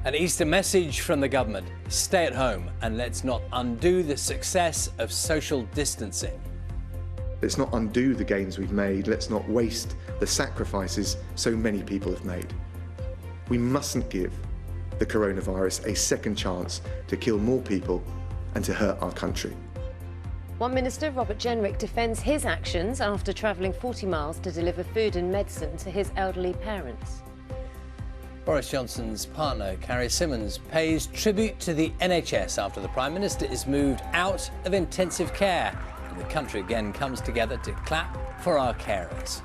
An Easter message from the government: stay at home and let's not undo the success of social distancing. Let's not undo the gains we've made. Let's not waste the sacrifices so many people have made. We mustn't give the coronavirus a second chance to kill more people and to hurt our country. One Minister, Robert Jenrick, defends his actions after travelling 40 miles to deliver food and medicine to his elderly parents. Boris Johnson's partner, Carrie pays tribute to the NHS after the Prime Minister is moved out of intensive care. And the country again comes together to clap for our carers.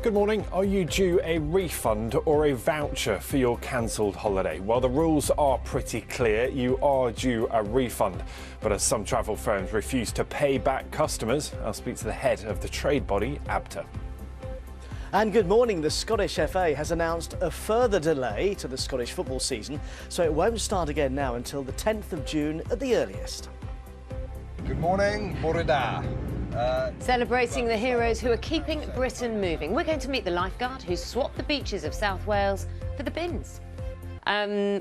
Good morning. Are you due a refund or a voucher for your cancelled holiday? Well, the rules are pretty clear. You are due a refund. But as some travel firms refuse to pay back customers, I'll speak to the head of the trade body, ABTA. And good morning. The Scottish FA has announced a further delay to the Scottish football season, so it won't start again now until the 10th of June at the earliest. Good morning, Borida. Celebrating the heroes who are keeping Britain moving. We're going to meet the lifeguard who swapped the beaches of South Wales for the bins.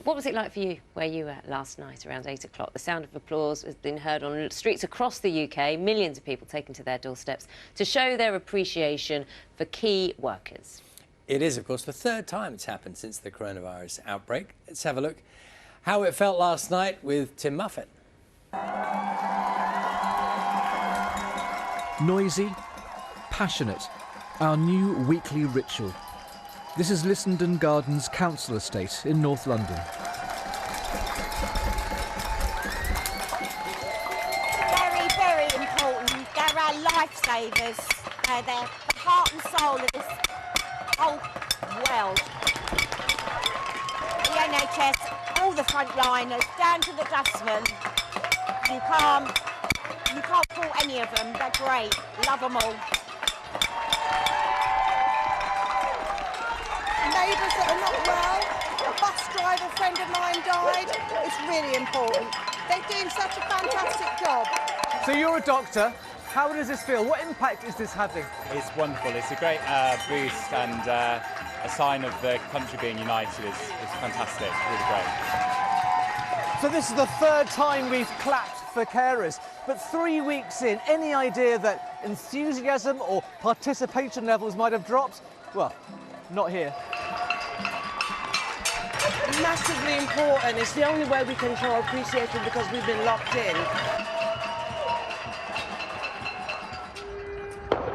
What was it like for you where you were last night around 8 o'clock? The sound of applause has been heard on streets across the UK. Millions of people taken to their doorsteps to show their appreciation for key workers. It is, of course, the third time it's happened since the coronavirus outbreak. Let's have a look how it felt last night with Tim Muffet. Noisy, passionate, our new weekly ritual. This is Lissenden Gardens Council Estate in North London. Very, very important. They're our lifesavers. They're the heart and soul of this whole world. The NHS, all the frontliners, down to the dustmen. You can't fault any of them. They're great. Love them all. Neighbours that are not well, a bus driver friend of mine died. It's really important. They're doing such a fantastic job. So you're a doctor. How does this feel? What impact is this having? It's wonderful. It's a great boost and a sign of the country being united. It's fantastic. Really great. So this is the third time we've clapped for carers, but 3 weeks in, any idea that enthusiasm or participation levels might have dropped? Well, not here. Massively important. It's the only way we can show appreciation because we've been locked in.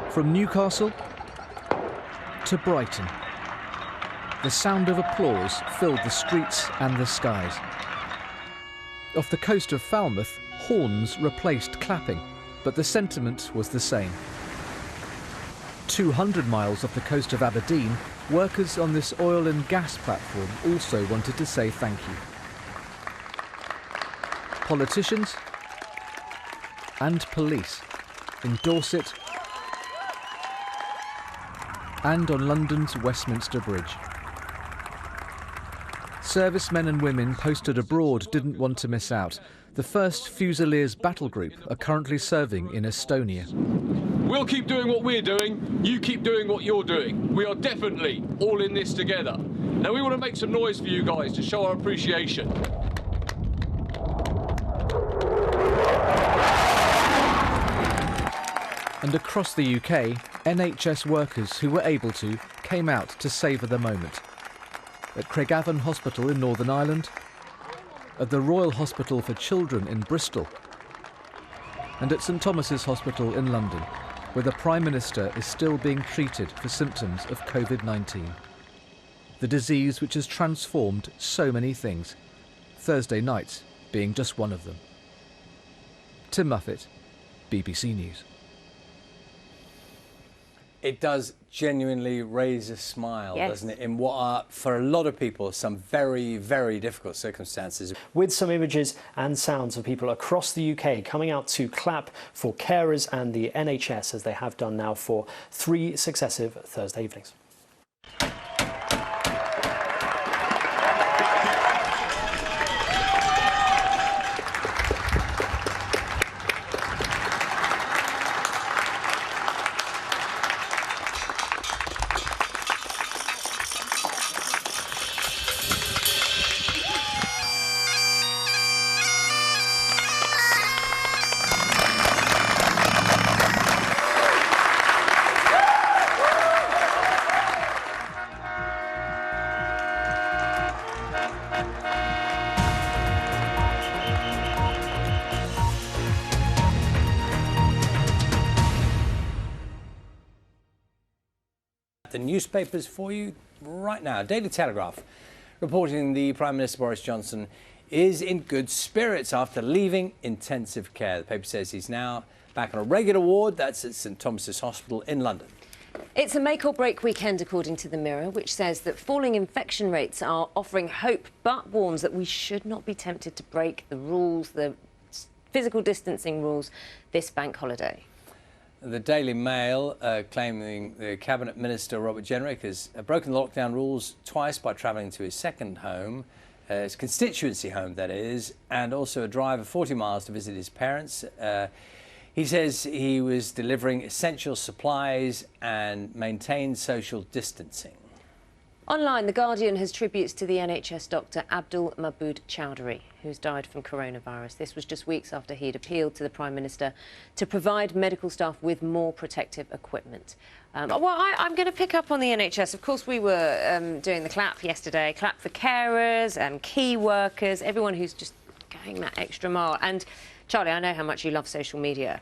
From Newcastle to Brighton, the sound of applause filled the streets and the skies. Off the coast of Falmouth, horns replaced clapping, but the sentiment was the same. 200 miles off the coast of Aberdeen, workers on this oil and gas platform also wanted to say thank you. Politicians and police in Dorset and on London's Westminster Bridge. Servicemen and women posted abroad didn't want to miss out. The 1st Fusiliers battle group are currently serving in Estonia. We'll keep doing what we're doing, you keep doing what you're doing. We are definitely all in this together. Now we want to make some noise for you guys to show our appreciation. And across the UK, NHS workers who were able to came out to savour the moment. At Craigavon Hospital in Northern Ireland, at the Royal Hospital for Children in Bristol, and at St Thomas's Hospital in London, where the Prime Minister is still being treated for symptoms of Covid-19. The disease which has transformed so many things, Thursday nights being just one of them. Tim Muffet, BBC News. It does genuinely raise a smile, Yes. doesn't it, in what are, for a lot of people, some very, very difficult circumstances. With some images and sounds of people across the UK coming out to clap for carers and the NHS, as they have done now for 3 successive Thursday evenings. newspapers for you right now. Daily Telegraph reporting the Prime Minister Boris Johnson is in good spirits after leaving intensive care. The paper says he's now back on a regular ward. That's at St Thomas's Hospital in London. It's a make-or-break weekend, according to the Mirror, which says that falling infection rates are offering hope, but warns that we should not be tempted to break the rules, the physical distancing rules, this bank holiday. The Daily Mail claiming the Cabinet Minister, Robert Jenrick, has broken the lockdown rules twice by travelling to his second home, his constituency home, that is, and also a drive of 40 miles to visit his parents. He says he was delivering essential supplies and maintained social distancing. Online, The Guardian has tributes to the NHS doctor Abdul Mahmood Chowdhury, who's died from coronavirus. This was just weeks after he'd appealed to the Prime Minister to provide medical staff with more protective equipment. I'm going to pick up on the NHS. Of course, we were doing the clap yesterday, clap for carers and key workers, everyone who's just going that extra mile. And Charlie, I know how much you love social media,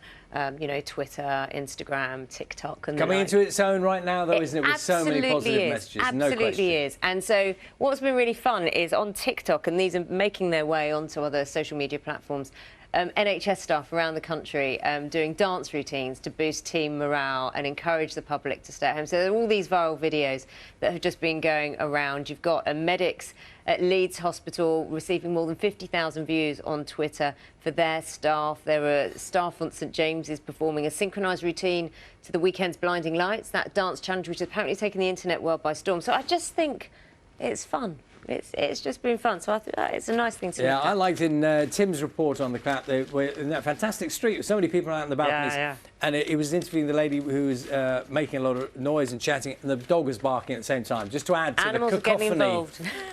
you know, Twitter, Instagram, TikTok. And coming into its own right now, though, isn't it, with so many positive messages? Absolutely is. And so what's been really fun is on TikTok, and these are making their way onto other social media platforms, NHS staff around the country doing dance routines to boost team morale and encourage the public to stay at home. So there are all these viral videos that have just been going around. You've got medics at Leeds Hospital receiving more than 50,000 views on Twitter for their staff. There were staff on St James's performing a synchronised routine to the weekend's Blinding Lights, that dance challenge which has apparently taken the internet world by storm. So I just think it's fun. It's just been fun, so I think it's a nice thing to look at. I liked in Tim's report on the clap, they were in that fantastic street with so many people out in the balconies, and he was interviewing the lady who was making a lot of noise and chatting, and the dog was barking at the same time, just to add to Animals the cacophony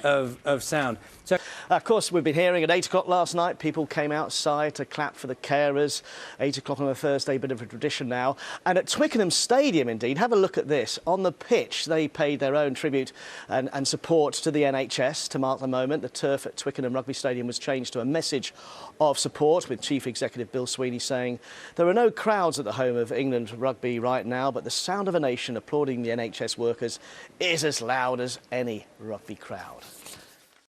of sound. So, of course, we've been hearing at 8 o'clock last night, people came outside to clap for the carers. 8 o'clock on a Thursday, bit of a tradition now. And at Twickenham Stadium, indeed, have a look at this. On the pitch, they paid their own tribute and support to the NHS to mark the moment. The turf at Twickenham Rugby Stadium was changed to a message of support, with Chief Executive Bill Sweeney saying there are no crowds at the home of England rugby right now, but the sound of a nation applauding the NHS workers is as loud as any rugby crowd.